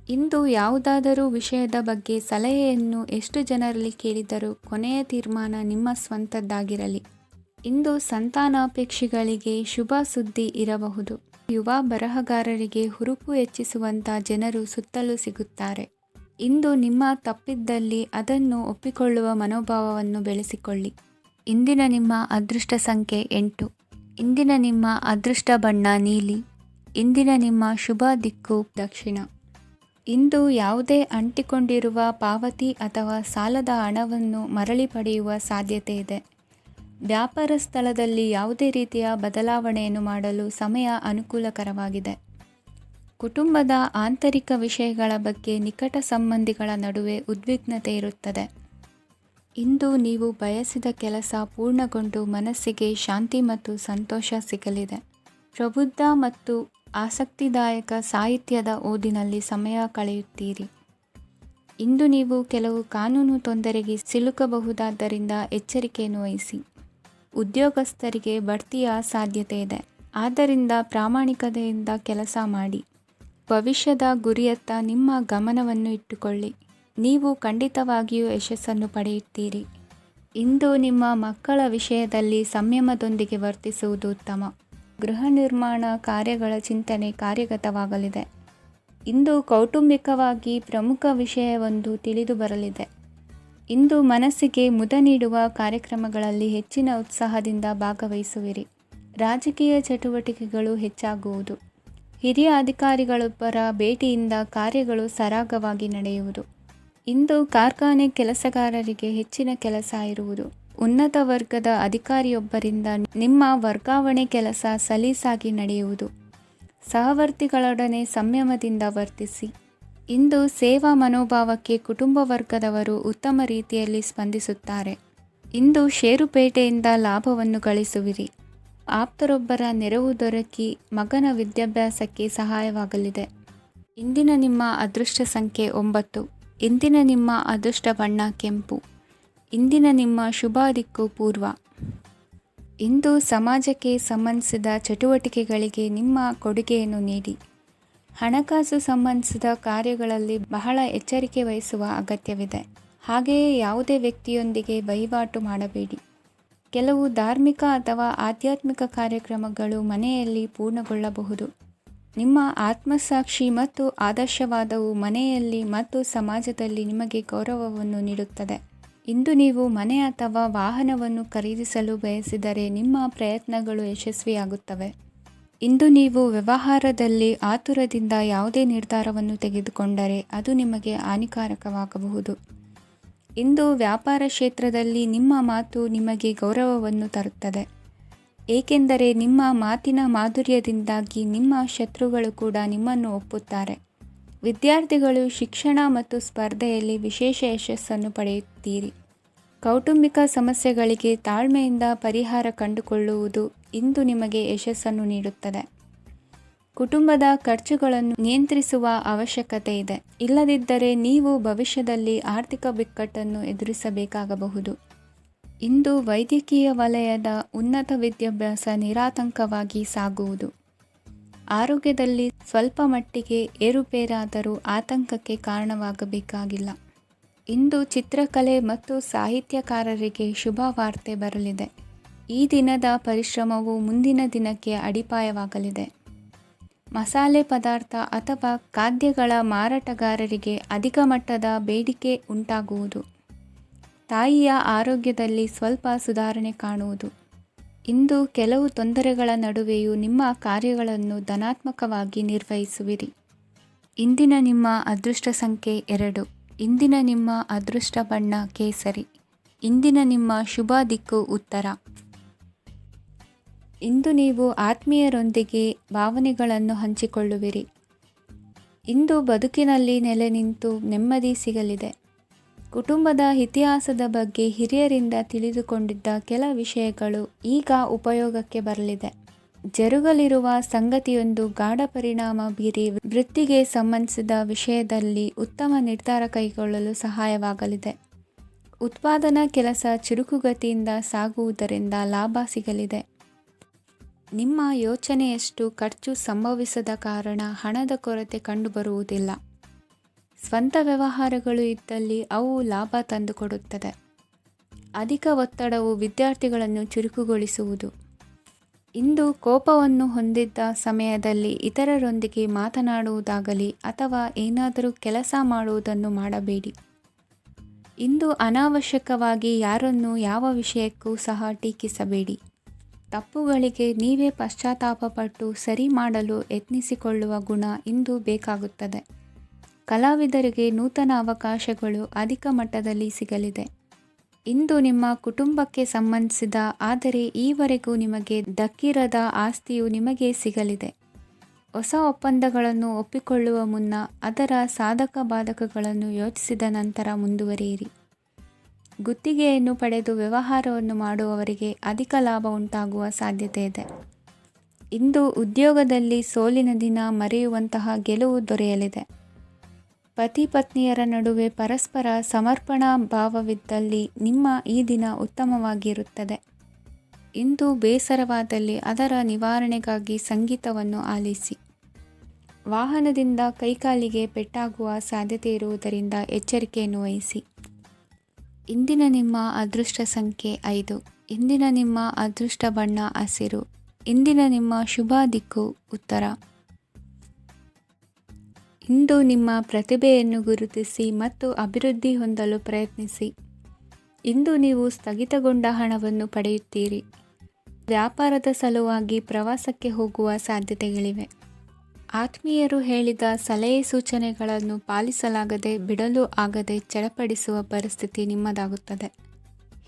ಇಂದು ಯಾವುದಾದರೂ ವಿಷಯದ ಬಗ್ಗೆ ಸಲಹೆಯನ್ನು ಎಷ್ಟು ಜನರಲ್ಲಿ ಕೇಳಿದರೂ ಕೊನೆಯ ತೀರ್ಮಾನ ನಿಮ್ಮ ಸ್ವಂತದ್ದಾಗಿರಲಿ. ಇಂದು ಸಂತಾನಾಪೇಕ್ಷಿಗಳಿಗೆ ಶುಭ ಸುದ್ದಿ ಇರಬಹುದು. ಯುವ ಬರಹಗಾರರಿಗೆ ಹುರುಪು ಹೆಚ್ಚಿಸುವಂಥ ಜನರು ಸುತ್ತಲೂ ಸಿಗುತ್ತಾರೆ. ಇಂದು ನಿಮ್ಮ ತಪ್ಪಿದ್ದಲ್ಲಿ ಅದನ್ನು ಒಪ್ಪಿಕೊಳ್ಳುವ ಮನೋಭಾವವನ್ನು ಬೆಳೆಸಿಕೊಳ್ಳಿ. ಇಂದಿನ ನಿಮ್ಮ ಅದೃಷ್ಟ ಸಂಖ್ಯೆ 8. ಇಂದಿನ ನಿಮ್ಮ ಅದೃಷ್ಟ ಬಣ್ಣ ನೀಲಿ. ಇಂದಿನ ನಿಮ್ಮ ಶುಭ ದಿಕ್ಕು ದಕ್ಷಿಣ. ಇಂದು ಯಾವುದೇ ಅಂಟಿಕೊಂಡಿರುವ ಪಾವತಿ ಅಥವಾ ಸಾಲದ ಹಣವನ್ನು ಮರಳಿ ಪಡೆಯುವ ಸಾಧ್ಯತೆ ಇದೆ. ವ್ಯಾಪಾರ ಸ್ಥಳದಲ್ಲಿ ಯಾವುದೇ ರೀತಿಯ ಬದಲಾವಣೆಯನ್ನು ಮಾಡಲು ಸಮಯ ಅನುಕೂಲಕರವಾಗಿದೆ. ಕುಟುಂಬದ ಆಂತರಿಕ ವಿಷಯಗಳ ಬಗ್ಗೆ ನಿಕಟ ಸಂಬಂಧಿಗಳ ನಡುವೆ ಉದ್ವಿಗ್ನತೆ ಇರುತ್ತದೆ. ಇಂದು ನೀವು ಬಯಸಿದ ಕೆಲಸ ಪೂರ್ಣಗೊಂಡು ಮನಸ್ಸಿಗೆ ಶಾಂತಿ ಮತ್ತು ಸಂತೋಷ ಸಿಗಲಿದೆ. ಪ್ರಬುದ್ಧ ಮತ್ತು ಆಸಕ್ತಿದಾಯಕ ಸಾಹಿತ್ಯದ ಓದಿನಲ್ಲಿ ಸಮಯ ಕಳೆಯುತ್ತೀರಿ. ಇಂದು ನೀವು ಕೆಲವು ಕಾನೂನು ತೊಂದರೆಗೆ ಸಿಲುಕಬಹುದಾದ್ದರಿಂದ ಎಚ್ಚರಿಕೆಯನ್ನು ವಹಿಸಿ. ಉದ್ಯೋಗಸ್ಥರಿಗೆ ಬಡ್ತಿಯ ಸಾಧ್ಯತೆ ಇದೆ, ಆದ್ದರಿಂದ ಪ್ರಾಮಾಣಿಕತೆಯಿಂದ ಕೆಲಸ ಮಾಡಿ. ಭವಿಷ್ಯದ ಗುರಿಯತ್ತ ನಿಮ್ಮ ಗಮನವನ್ನು ಇಟ್ಟುಕೊಳ್ಳಿ. ನೀವು ಖಂಡಿತವಾಗಿಯೂ ಯಶಸ್ಸನ್ನು ಪಡೆಯುತ್ತೀರಿ. ಇಂದು ನಿಮ್ಮ ಮಕ್ಕಳ ವಿಷಯದಲ್ಲಿ ಸಂಯಮದೊಂದಿಗೆ ವರ್ತಿಸುವುದು ಉತ್ತಮ. ಗೃಹ ನಿರ್ಮಾಣ ಕಾರ್ಯಗಳ ಚಿಂತನೆ ಕಾರ್ಯಗತವಾಗಲಿದೆ. ಇಂದು ಕೌಟುಂಬಿಕವಾಗಿ ಪ್ರಮುಖ ವಿಷಯವೊಂದು ತಿಳಿದು ಬರಲಿದೆ. ಇಂದು ಮನಸ್ಸಿಗೆ ಮುದ ನೀಡುವ ಕಾರ್ಯಕ್ರಮಗಳಲ್ಲಿ ಹೆಚ್ಚಿನ ಉತ್ಸಾಹದಿಂದ ಭಾಗವಹಿಸುವಿರಿ. ರಾಜಕೀಯ ಚಟುವಟಿಕೆಗಳು ಹೆಚ್ಚಾಗುವುದು. ಹಿರಿಯ ಅಧಿಕಾರಿಗಳೊಬ್ಬರ ಭೇಟಿಯಿಂದ ಕಾರ್ಯಗಳು ಸರಾಗವಾಗಿ ನಡೆಯುವುದು. ಇಂದು ಕಾರ್ಖಾನೆ ಕೆಲಸಗಾರರಿಗೆ ಹೆಚ್ಚಿನ ಕೆಲಸ ಇರುವುದು. ಉನ್ನತ ವರ್ಗದ ಅಧಿಕಾರಿಯೊಬ್ಬರಿಂದ ನಿಮ್ಮ ವರ್ಗಾವಣೆ ಕೆಲಸ ಸಲೀಸಾಗಿ ನಡೆಯುವುದು. ಸಹವರ್ತಿಗಳೊಡನೆ ಸಂಯಮದಿಂದ ವರ್ತಿಸಿ. ಇಂದು ಸೇವಾ ಮನೋಭಾವಕ್ಕೆ ಕುಟುಂಬ ವರ್ಗದವರು ಉತ್ತಮ ರೀತಿಯಲ್ಲಿ ಸ್ಪಂದಿಸುತ್ತಾರೆ. ಇಂದು ಷೇರುಪೇಟೆಯಿಂದ ಲಾಭವನ್ನು ಗಳಿಸುವಿರಿ. ಆಪ್ತರೊಬ್ಬರ ನೆರವು ದೊರಕಿ ಮಗನ ವಿದ್ಯಾಭ್ಯಾಸಕ್ಕೆ ಸಹಾಯವಾಗಲಿದೆ. ಇಂದಿನ ನಿಮ್ಮ ಅದೃಷ್ಟ ಸಂಖ್ಯೆ 9. ಇಂದಿನ ನಿಮ್ಮ ಅದೃಷ್ಟ ಬಣ್ಣ ಕೆಂಪು. ಇಂದಿನ ನಿಮ್ಮ ಶುಭ ದಿಕ್ಕು ಪೂರ್ವ. ಇಂದು ಸಮಾಜಕ್ಕೆ ಸಂಬಂಧಿಸಿದ ಚಟುವಟಿಕೆಗಳಿಗೆ ನಿಮ್ಮ ಕೊಡುಗೆಯನ್ನು ನೀಡಿ. ಹಣಕಾಸು ಸಂಬಂಧಿಸಿದ ಕಾರ್ಯಗಳಲ್ಲಿ ಬಹಳ ಎಚ್ಚರಿಕೆ ವಹಿಸುವ ಅಗತ್ಯವಿದೆ. ಹಾಗೆಯೇ ಯಾವುದೇ ವ್ಯಕ್ತಿಯೊಂದಿಗೆ ವಹಿವಾಟು ಮಾಡಬೇಡಿ. ಕೆಲವು ಧಾರ್ಮಿಕ ಅಥವಾ ಆಧ್ಯಾತ್ಮಿಕ ಕಾರ್ಯಕ್ರಮಗಳು ಮನೆಯಲ್ಲಿ ಪೂರ್ಣಗೊಳ್ಳಬಹುದು. ನಿಮ್ಮ ಆತ್ಮಸಾಕ್ಷಿ ಮತ್ತು ಆದರ್ಶವಾದವು ಮನೆಯಲ್ಲಿ ಮತ್ತು ಸಮಾಜದಲ್ಲಿ ನಿಮಗೆ ಗೌರವವನ್ನು ನೀಡುತ್ತದೆ. ಇಂದು ನೀವು ಮನೆ ಅಥವಾ ವಾಹನವನ್ನು ಖರೀದಿಸಲು ಬಯಸಿದರೆ ನಿಮ್ಮ ಪ್ರಯತ್ನಗಳು ಯಶಸ್ವಿಯಾಗುತ್ತವೆ. ಇಂದು ನೀವು ವ್ಯವಹಾರದಲ್ಲಿ ಆತುರದಿಂದ ಯಾವುದೇ ನಿರ್ಧಾರವನ್ನು ತೆಗೆದುಕೊಂಡರೆ ಅದು ನಿಮಗೆ ಹಾನಿಕಾರಕವಾಗಬಹುದು. ಇಂದು ವ್ಯಾಪಾರ ಕ್ಷೇತ್ರದಲ್ಲಿ ನಿಮ್ಮ ಮಾತು ನಿಮಗೆ ಗೌರವವನ್ನು ತರುತ್ತದೆ, ಏಕೆಂದರೆ ನಿಮ್ಮ ಮಾತಿನ ಮಾಧುರ್ಯದಿಂದಾಗಿ ನಿಮ್ಮ ಶತ್ರುಗಳು ಕೂಡ ನಿಮ್ಮನ್ನು ಒಪ್ಪುತ್ತಾರೆ. ವಿದ್ಯಾರ್ಥಿಗಳು ಶಿಕ್ಷಣ ಮತ್ತು ಸ್ಪರ್ಧೆಯಲ್ಲಿ ವಿಶೇಷ ಯಶಸ್ಸನ್ನು ಪಡೆಯುತ್ತೀರಿ. ಕೌಟುಂಬಿಕ ಸಮಸ್ಯೆಗಳಿಗೆ ತಾಳ್ಮೆಯಿಂದ ಪರಿಹಾರ ಕಂಡುಕೊಳ್ಳುವುದು ಇಂದು ನಿಮಗೆ ಯಶಸ್ಸನ್ನು ನೀಡುತ್ತದೆ. ಕುಟುಂಬದ ಖರ್ಚುಗಳನ್ನು ನಿಯಂತ್ರಿಸುವ ಅವಶ್ಯಕತೆ ಇದೆ. ಇಲ್ಲದಿದ್ದರೆ ನೀವು ಭವಿಷ್ಯದಲ್ಲಿ ಆರ್ಥಿಕ ಬಿಕ್ಕಟ್ಟನ್ನು ಎದುರಿಸಬೇಕಾಗಬಹುದು. ಇಂದು ವೈದ್ಯಕೀಯ ವಲಯದ ಉನ್ನತ ವಿದ್ಯಾಭ್ಯಾಸ ನಿರಾತಂಕವಾಗಿ ಸಾಗುವುದು. ಆರೋಗ್ಯದಲ್ಲಿ ಸ್ವಲ್ಪ ಮಟ್ಟಿಗೆ ಏರುಪೇರಾದರೂ ಆತಂಕಕ್ಕೆ ಕಾರಣವಾಗಬೇಕಾಗಿಲ್ಲ. ಇಂದು ಚಿತ್ರಕಲೆ ಮತ್ತು ಸಾಹಿತ್ಯಕಾರರಿಗೆ ಶುಭ ವಾರ್ತೆ ಬರಲಿದೆ. ಈ ದಿನದ ಪರಿಶ್ರಮವು ಮುಂದಿನ ದಿನಕ್ಕೆ ಅಡಿಪಾಯವಾಗಲಿದೆ. ಮಸಾಲೆ ಪದಾರ್ಥ ಅಥವಾ ಖಾದ್ಯಗಳ ಮಾರಾಟಗಾರರಿಗೆ ಅಧಿಕ ಮಟ್ಟದ ಬೇಡಿಕೆ ಉಂಟಾಗುವುದು. ತಾಯಿಯ ಆರೋಗ್ಯದಲ್ಲಿ ಸ್ವಲ್ಪ ಸುಧಾರಣೆ ಕಾಣುವುದು. ಇಂದು ಕೆಲವು ತೊಂದರೆಗಳ ನಡುವೆಯೂ ನಿಮ್ಮ ಕಾರ್ಯಗಳನ್ನು ಧನಾತ್ಮಕವಾಗಿ ನಿರ್ವಹಿಸುವಿರಿ. ಇಂದಿನ ನಿಮ್ಮ ಅದೃಷ್ಟ ಸಂಖ್ಯೆ 2. ಇಂದಿನ ನಿಮ್ಮ ಅದೃಷ್ಟ ಬಣ್ಣ ಕೇಸರಿ. ಇಂದಿನ ನಿಮ್ಮ ಶುಭ ದಿಕ್ಕು ಉತ್ತರ. ಇಂದು ನೀವು ಆತ್ಮೀಯರೊಂದಿಗೆ ಭಾವನೆಗಳನ್ನು ಹಂಚಿಕೊಳ್ಳುವಿರಿ. ಇಂದು ಬದುಕಿನಲ್ಲಿ ನೆಲೆ ನಿಂತು ನೆಮ್ಮದಿ ಸಿಗಲಿದೆ. ಕುಟುಂಬದ ಇತಿಹಾಸದ ಬಗ್ಗೆ ಹಿರಿಯರಿಂದ ತಿಳಿದುಕೊಂಡಿದ್ದ ಕೆಲ ವಿಷಯಗಳು ಈಗ ಉಪಯೋಗಕ್ಕೆ ಬರಲಿದೆ. ಜರುಗಲಿರುವ ಸಂಗತಿಯೊಂದು ಗಾಢ ಪರಿಣಾಮ ಬೀರಿ ವೃತ್ತಿಗೆ ಸಂಬಂಧಿಸಿದ ವಿಷಯದಲ್ಲಿ ಉತ್ತಮ ನಿರ್ಧಾರ ಕೈಗೊಳ್ಳಲು ಸಹಾಯವಾಗಲಿದೆ. ಉತ್ಪಾದನಾ ಕೆಲಸ ಚುರುಕುಗತಿಯಿಂದ ಸಾಗುವುದರಿಂದ ಲಾಭ ಸಿಗಲಿದೆ. ನಿಮ್ಮ ಯೋಚನೆಯಷ್ಟು ಖರ್ಚು ಸಂಭವಿಸದ ಕಾರಣ ಹಣದ ಕೊರತೆ ಕಂಡುಬರುವುದಿಲ್ಲ. ಸ್ವಂತ ವ್ಯವಹಾರಗಳು ಇದ್ದಲ್ಲಿ ಅವು ಲಾಭ ತಂದುಕೊಡುತ್ತದೆ. ಅಧಿಕ ಒತ್ತಡವು ವಿದ್ಯಾರ್ಥಿಗಳನ್ನು ಚುರುಕುಗೊಳಿಸುವುದು. ಇಂದು ಕೋಪವನ್ನು ಹೊಂದಿದ್ದ ಸಮಯದಲ್ಲಿ ಇತರರೊಂದಿಗೆ ಮಾತನಾಡುವುದಾಗಲಿ ಅಥವಾ ಏನಾದರೂ ಕೆಲಸ ಮಾಡುವುದನ್ನು ಮಾಡಬೇಡಿ. ಇಂದು ಅನಾವಶ್ಯಕವಾಗಿ ಯಾರನ್ನೂ ಯಾವ ವಿಷಯಕ್ಕೂ ಸಹ ಟೀಕಿಸಬೇಡಿ. ತಪ್ಪುಗಳಿಗೆ ನೀವೇ ಪಶ್ಚಾತ್ತಾಪಪಟ್ಟು ಸರಿ ಮಾಡಲು ಯತ್ನಿಸಿಕೊಳ್ಳುವ ಗುಣ ಇಂದು ಬೇಕಾಗುತ್ತದೆ. ಕಲಾವಿದರಿಗೆ ನೂತನ ಅವಕಾಶಗಳು ಅಧಿಕ ಮಟ್ಟದಲ್ಲಿ ಸಿಗಲಿದೆ. ಇಂದು ನಿಮ್ಮ ಕುಟುಂಬಕ್ಕೆ ಸಂಬಂಧಿಸಿದ ಆದರೆ ಈವರೆಗೂ ನಿಮಗೆ ದಕ್ಕಿರದ ಆಸ್ತಿಯು ನಿಮಗೆ ಸಿಗಲಿದೆ. ಹೊಸ ಒಪ್ಪಂದಗಳನ್ನು ಒಪ್ಪಿಕೊಳ್ಳುವ ಮುನ್ನ ಅದರ ಸಾಧಕ ಬಾಧಕಗಳನ್ನು ಯೋಚಿಸಿದ ನಂತರ ಮುಂದುವರಿಯಿರಿ. ಗುತ್ತಿಗೆಯನ್ನು ಪಡೆದು ವ್ಯವಹಾರವನ್ನು ಮಾಡುವವರಿಗೆ ಅಧಿಕ ಲಾಭ ಉಂಟಾಗುವ ಸಾಧ್ಯತೆ ಇದೆ. ಇಂದು ಉದ್ಯೋಗದಲ್ಲಿ ಸೋಲಿನ ದಿನ ಮರೆಯುವಂತಹ ಗೆಲುವು ದೊರೆಯಲಿದೆ. ಪತಿ ಪತ್ನಿಯರ ನಡುವೆ ಪರಸ್ಪರ ಸಮರ್ಪಣಾ ಭಾವವಿದ್ದಲ್ಲಿ ನಿಮ್ಮ ಈ ದಿನ ಉತ್ತಮವಾಗಿರುತ್ತದೆ. ಇಂದು ಬೇಸರವಾದಲ್ಲಿ ಅದರ ನಿವಾರಣೆಗಾಗಿ ಸಂಗೀತವನ್ನು ಆಲಿಸಿ. ವಾಹನದಿಂದ ಕೈಕಾಲಿಗೆ ಪೆಟ್ಟಾಗುವ ಸಾಧ್ಯತೆ ಇರುವುದರಿಂದ ಎಚ್ಚರಿಕೆಯನ್ನು ವಹಿಸಿ. ಇಂದಿನ ನಿಮ್ಮ ಅದೃಷ್ಟ ಸಂಖ್ಯೆ 5. ಇಂದಿನ ನಿಮ್ಮ ಅದೃಷ್ಟ ಬಣ್ಣ ಹಸಿರು. ಇಂದಿನ ನಿಮ್ಮ ಶುಭ ದಿಕ್ಕು ಉತ್ತರ. ಇಂದು ನಿಮ್ಮ ಪ್ರತಿಭೆಯನ್ನು ಗುರುತಿಸಿ ಮತ್ತು ಅಭಿವೃದ್ಧಿ ಹೊಂದಲು ಪ್ರಯತ್ನಿಸಿ. ಇಂದು ನೀವು ಸ್ಥಗಿತಗೊಂಡ ಹಣವನ್ನು ಪಡೆಯುತ್ತೀರಿ. ವ್ಯಾಪಾರದ ಸಲುವಾಗಿ ಪ್ರವಾಸಕ್ಕೆ ಹೋಗುವ ಸಾಧ್ಯತೆಗಳಿವೆ. ಆತ್ಮೀಯರು ಹೇಳಿದ ಸಲಹೆ ಸೂಚನೆಗಳನ್ನು ಪಾಲಿಸಲಾಗದೆ ಬಿಡಲು ಆಗದೆ ಚಡಪಡಿಸುವ ಪರಿಸ್ಥಿತಿ ನಿಮ್ಮದಾಗುತ್ತದೆ.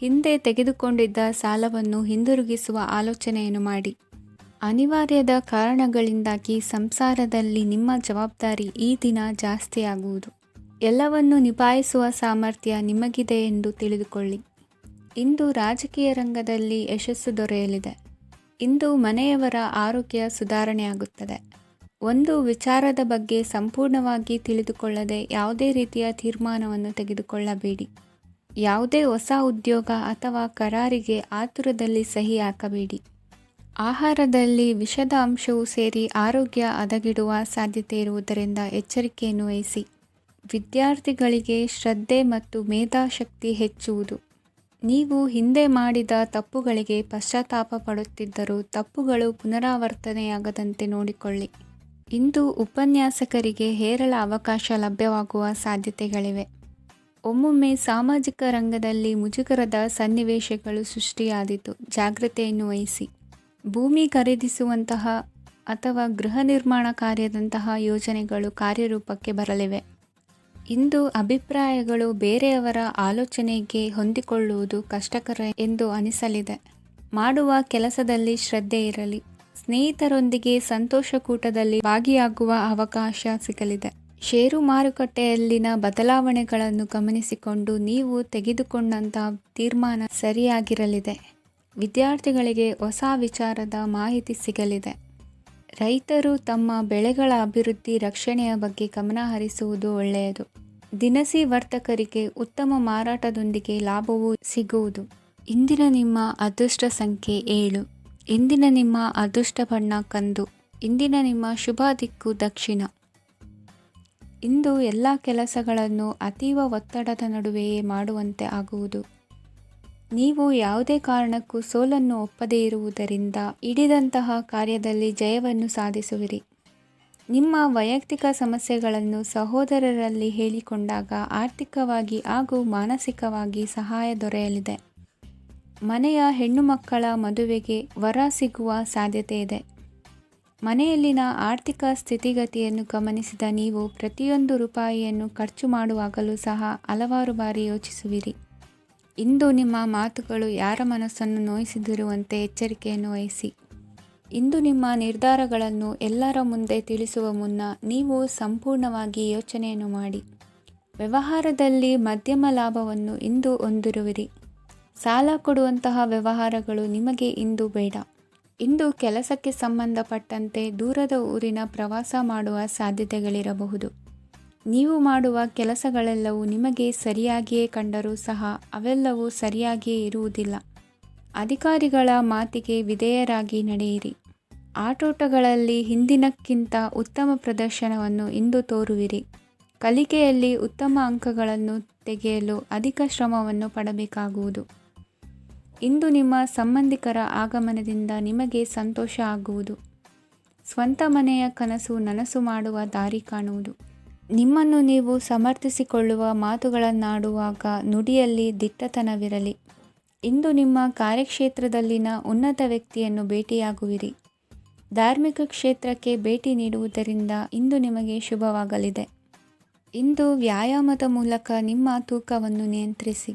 ಹಿಂದೆ ತೆಗೆದುಕೊಂಡಿದ್ದ ಸಾಲವನ್ನು ಹಿಂದಿರುಗಿಸುವ ಆಲೋಚನೆಯನ್ನು ಮಾಡಿ. ಅನಿವಾರ್ಯದ ಕಾರಣಗಳಿಂದಾಗಿ ಸಂಸಾರದಲ್ಲಿ ನಿಮ್ಮ ಜವಾಬ್ದಾರಿ ಈ ದಿನ ಜಾಸ್ತಿಯಾಗುವುದು. ಎಲ್ಲವನ್ನು ನಿಭಾಯಿಸುವ ಸಾಮರ್ಥ್ಯ ನಿಮಗಿದೆ ಎಂದು ತಿಳಿದುಕೊಳ್ಳಿ. ಇಂದು ರಾಜಕೀಯ ರಂಗದಲ್ಲಿ ಯಶಸ್ಸು ದೊರೆಯಲಿದೆ. ಇಂದು ಮನೆಯವರ ಆರೋಗ್ಯ ಸುಧಾರಣೆಯಾಗುತ್ತದೆ. ಒಂದು ವಿಚಾರದ ಬಗ್ಗೆ ಸಂಪೂರ್ಣವಾಗಿ ತಿಳಿದುಕೊಳ್ಳದೆ ಯಾವುದೇ ರೀತಿಯ ತೀರ್ಮಾನವನ್ನು ತೆಗೆದುಕೊಳ್ಳಬೇಡಿ. ಯಾವುದೇ ಹೊಸ ಉದ್ಯೋಗ ಅಥವಾ ಕರಾರಿಗೆ ಆತುರದಲ್ಲಿ ಸಹಿ ಹಾಕಬೇಡಿ. ಆಹಾರದಲ್ಲಿ ವಿಷದ ಅಂಶವು ಸೇರಿ ಆರೋಗ್ಯ ಹದಗೆಡುವ ಸಾಧ್ಯತೆ ಇರುವುದರಿಂದ ಎಚ್ಚರಿಕೆಯನ್ನು ವಹಿಸಿ. ವಿದ್ಯಾರ್ಥಿಗಳಿಗೆ ಶ್ರದ್ಧೆ ಮತ್ತು ಮೇಧಾಶಕ್ತಿ ಹೆಚ್ಚುವುದು. ನೀವು ಹಿಂದೆ ಮಾಡಿದ ತಪ್ಪುಗಳಿಗೆ ಪಶ್ಚಾತ್ತಾಪ ಪಡುತ್ತಿದ್ದರೂ ತಪ್ಪುಗಳು ಪುನರಾವರ್ತನೆಯಾಗದಂತೆ ನೋಡಿಕೊಳ್ಳಿ. ಇಂದು ಉಪನ್ಯಾಸಕರಿಗೆ ಹೇರಳ ಅವಕಾಶ ಲಭ್ಯವಾಗುವ ಸಾಧ್ಯತೆಗಳಿವೆ. ಒಮ್ಮೊಮ್ಮೆ ಸಾಮಾಜಿಕ ರಂಗದಲ್ಲಿ ಮುಜುಗರದ ಸನ್ನಿವೇಶಗಳು ಸೃಷ್ಟಿಯಾದೀತು. ಜಾಗ್ರತೆಯನ್ನು ವಹಿಸಿ. ಭೂಮಿ ಖರೀದಿಸುವಂತಹ ಅಥವಾ ಗೃಹ ನಿರ್ಮಾಣ ಕಾರ್ಯದಂತಹ ಯೋಜನೆಗಳು ಕಾರ್ಯರೂಪಕ್ಕೆ ಬರಲಿವೆ. ಇಂದು ಅಭಿಪ್ರಾಯಗಳು ಬೇರೆಯವರ ಆಲೋಚನೆಗೆ ಹೊಂದಿಕೊಳ್ಳುವುದು ಕಷ್ಟಕರ ಎಂದು ಅನಿಸಲಿದೆ. ಮಾಡುವ ಕೆಲಸದಲ್ಲಿ ಶ್ರದ್ಧೆ ಇರಲಿ. ಸ್ನೇಹಿತರೊಂದಿಗೆ ಸಂತೋಷಕೂಟದಲ್ಲಿ ಭಾಗಿಯಾಗುವ ಅವಕಾಶ ಸಿಗಲಿದೆ. ಷೇರು ಮಾರುಕಟ್ಟೆಯಲ್ಲಿನ ಬದಲಾವಣೆಗಳನ್ನು ಗಮನಿಸಿಕೊಂಡು ನೀವು ತೆಗೆದುಕೊಂಡಂತಹ ತೀರ್ಮಾನ ಸರಿಯಾಗಿರಲಿದೆ. ವಿದ್ಯಾರ್ಥಿಗಳಿಗೆ ಹೊಸ ವಿಚಾರದ ಮಾಹಿತಿ ಸಿಗಲಿದೆ. ರೈತರು ತಮ್ಮ ಬೆಳೆಗಳ ಅಭಿವೃದ್ಧಿ ರಕ್ಷಣೆಯ ಬಗ್ಗೆ ಗಮನ ಹರಿಸುವುದು ಒಳ್ಳೆಯದು. ದಿನಸಿ ವರ್ತಕರಿಗೆ ಉತ್ತಮ ಮಾರಾಟದೊಂದಿಗೆ ಲಾಭವೂ ಸಿಗುವುದು. ಇಂದಿನ ನಿಮ್ಮ ಅದೃಷ್ಟ ಸಂಖ್ಯೆ 7. ಇಂದಿನ ನಿಮ್ಮ ಅದೃಷ್ಟ ಬಣ್ಣ ಕಂದು. ಇಂದಿನ ನಿಮ್ಮ ಶುಭ ದಿಕ್ಕು ದಕ್ಷಿಣ. ಇಂದು ಎಲ್ಲ ಕೆಲಸಗಳನ್ನು ಅತೀವ ಒತ್ತಡದ ನಡುವೆಯೇ ಮಾಡುವಂತೆ ಆಗುವುದು. ನೀವು ಯಾವುದೇ ಕಾರಣಕ್ಕೂ ಸೋಲನ್ನು ಒಪ್ಪದೇ ಇರುವುದರಿಂದ ಹಿಡಿದಂತಹ ಕಾರ್ಯದಲ್ಲಿ ಜಯವನ್ನು ಸಾಧಿಸುವಿರಿ. ನಿಮ್ಮ ವೈಯಕ್ತಿಕ ಸಮಸ್ಯೆಗಳನ್ನು ಸಹೋದರರಲ್ಲಿ ಹೇಳಿಕೊಂಡಾಗ ಆರ್ಥಿಕವಾಗಿ ಹಾಗೂ ಮಾನಸಿಕವಾಗಿ ಸಹಾಯ ದೊರೆಯಲಿದೆ. ಮನೆಯ ಹೆಣ್ಣು ಮಕ್ಕಳ ಮದುವೆಗೆ ವರ ಸಿಗುವ ಸಾಧ್ಯತೆ ಇದೆ. ಮನೆಯಲ್ಲಿನ ಆರ್ಥಿಕ ಸ್ಥಿತಿಗತಿಯನ್ನು ಗಮನಿಸಿದ ನೀವು ಪ್ರತಿಯೊಂದು ರೂಪಾಯಿಯನ್ನು ಖರ್ಚು ಮಾಡುವಾಗಲೂ ಸಹ ಹಲವಾರು ಬಾರಿ ಯೋಚಿಸುವಿರಿ. ಇಂದು ನಿಮ್ಮ ಮಾತುಗಳು ಯಾರ ಮನಸ್ಸನ್ನು ನೋಯಿಸದಿರುವಂತೆ ಎಚ್ಚರಿಕೆಯನ್ನು ವಹಿಸಿ. ಇಂದು ನಿಮ್ಮ ನಿರ್ಧಾರಗಳನ್ನು ಎಲ್ಲರ ಮುಂದೆ ತಿಳಿಸುವ ಮುನ್ನ ನೀವು ಸಂಪೂರ್ಣವಾಗಿ ಯೋಚನೆಯನ್ನು ಮಾಡಿ. ವ್ಯವಹಾರದಲ್ಲಿ ಮಧ್ಯಮ ಲಾಭವನ್ನು ಇಂದು ಹೊಂದಿರುವಿರಿ. ಸಾಲ ಕೊಡುವಂತಹ ವ್ಯವಹಾರಗಳು ನಿಮಗೆ ಇಂದು ಬೇಡ. ಇಂದು ಕೆಲಸಕ್ಕೆ ಸಂಬಂಧಪಟ್ಟಂತೆ ದೂರದ ಊರಿನ ಪ್ರವಾಸ ಮಾಡುವ ಸಾಧ್ಯತೆಗಳಿರಬಹುದು. ನೀವು ಮಾಡುವ ಕೆಲಸಗಳೆಲ್ಲವೂ ನಿಮಗೆ ಸರಿಯಾಗಿಯೇ ಕಂಡರೂ ಸಹ ಅವೆಲ್ಲವೂ ಸರಿಯಾಗಿಯೇ ಇರುವುದಿಲ್ಲ. ಅಧಿಕಾರಿಗಳ ಮಾತಿಗೆ ವಿಧೇಯರಾಗಿ ನಡೆಯಿರಿ. ಆಟೋಟಗಳಲ್ಲಿ ಹಿಂದಿನಕ್ಕಿಂತ ಉತ್ತಮ ಪ್ರದರ್ಶನವನ್ನು ಇಂದು ತೋರುವಿರಿ. ಕಲಿಕೆಯಲ್ಲಿ ಉತ್ತಮ ಅಂಕಗಳನ್ನು ತೆಗೆಯಲು ಅಧಿಕ ಶ್ರಮವನ್ನು ಪಡಬೇಕಾಗುವುದು. ಇಂದು ನಿಮ್ಮ ಸಂಬಂಧಿಕರ ಆಗಮನದಿಂದ ನಿಮಗೆ ಸಂತೋಷ ಆಗುವುದು. ಸ್ವಂತ ಮನೆಯ ಕನಸು ನನಸು ಮಾಡುವ ದಾರಿ ಕಾಣುವುದು. ನಿಮ್ಮನ್ನು ನೀವು ಸಮರ್ಥಿಸಿಕೊಳ್ಳುವ ಮಾತುಗಳನ್ನಾಡುವಾಗ ನುಡಿಯಲ್ಲಿ ದಿಟ್ಟತನವಿರಲಿ. ಇಂದು ನಿಮ್ಮ ಕಾರ್ಯಕ್ಷೇತ್ರದಲ್ಲಿನ ಉನ್ನತ ವ್ಯಕ್ತಿಯನ್ನು ಭೇಟಿಯಾಗುವಿರಿ. ಧಾರ್ಮಿಕ ಕ್ಷೇತ್ರಕ್ಕೆ ಭೇಟಿ ನೀಡುವುದರಿಂದ ಇಂದು ನಿಮಗೆ ಶುಭವಾಗಲಿದೆ. ಇಂದು ವ್ಯಾಯಾಮದ ಮೂಲಕ ನಿಮ್ಮ ತೂಕವನ್ನು ನಿಯಂತ್ರಿಸಿ.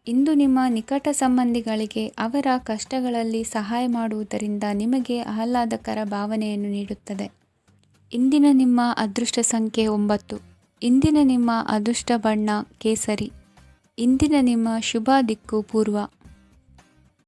ಇಂದು ನಿಮ್ಮ ನಿಕಟ ಸಂಬಂಧಿಗಳಿಗೆ ಅವರ ಕಷ್ಟಗಳಲ್ಲಿ ಸಹಾಯ ಮಾಡುವುದರಿಂದ ನಿಮಗೆ ಆಹ್ಲಾದಕರ ಭಾವನೆಯನ್ನು ನೀಡುತ್ತದೆ. ಇಂದಿನ ನಿಮ್ಮ ಅದೃಷ್ಟ ಸಂಖ್ಯೆ 9. ಇಂದಿನ ನಿಮ್ಮ ಅದೃಷ್ಟ ಬಣ್ಣ ಕೇಸರಿ. ಇಂದಿನ ನಿಮ್ಮ ಶುಭ ದಿಕ್ಕು ಪೂರ್ವ.